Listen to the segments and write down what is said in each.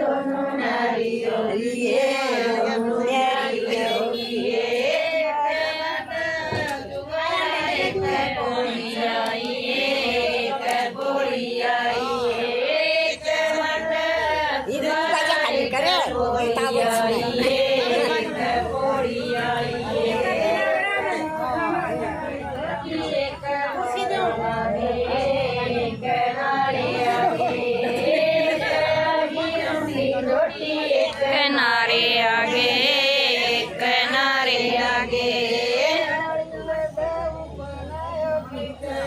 दोनों नारियों ये किनारे आगे किनारे आगे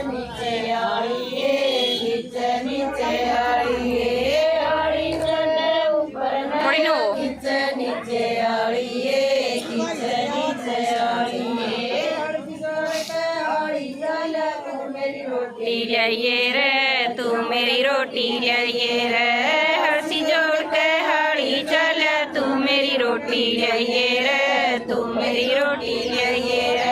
नीचे आड़िए नीचे आड़िए आड़ी चले ऊपर नीचे नीचे आड़िए नीचे आड़िए मेरी रोटी जाइए रे तू मेरी रोटी जाइए रे हर्षी जोड़ के हाड़ी चल तू मेरी रोटी जाइए रे तू मेरी रोटी जाइए रे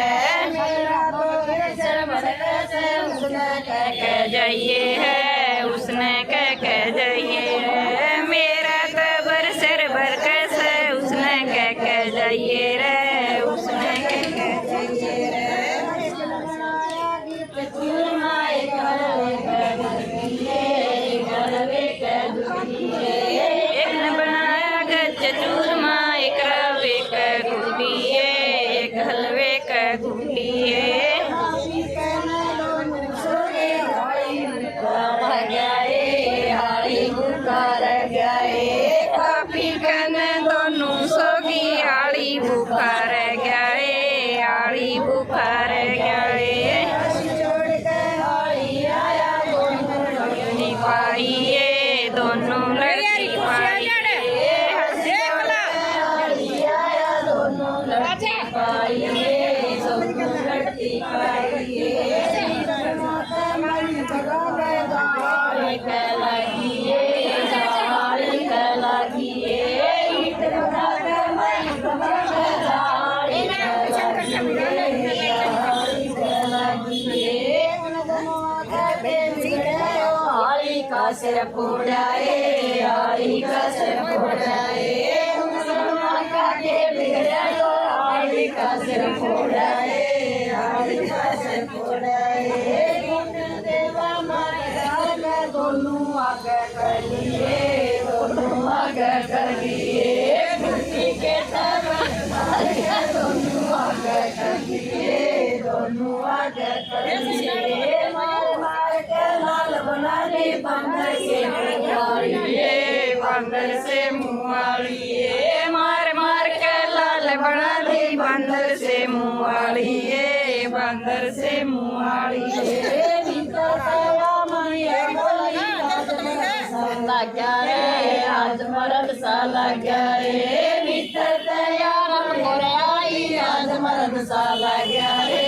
कह जाइए है उसने कह जाइए रे मेरा तबर सिर भर कैसे उसने कह जाइए रे उसने कह जाइए रे एक ने बनाया गज चूरमा एक रवे का गुड़िए एक हलवे का गुड़िए पापी कन दोनों सोगी आड़ी बुखार गए आड़ी बुखार गए पाइए दोनों लड़की पाइए सिर फोड़ाए आड़ी का सिर फोड़ाए आड़ी का सिर फोड़ाए आड़ी का सिर फोड़ाए देवा मारे दोनों आगे कर लिए दोनों आगे कर लिए के दोनों आगे कर लिए दोनों आगे कर लिए मार के लाल बना दे बंदर से मुआलिए मार मार के लाल बना दी बंदर से मुआलिए बंदर से मुआलिए आज मरद सा लगा रे भीतर तैयार आई आज मरद सा लगा रे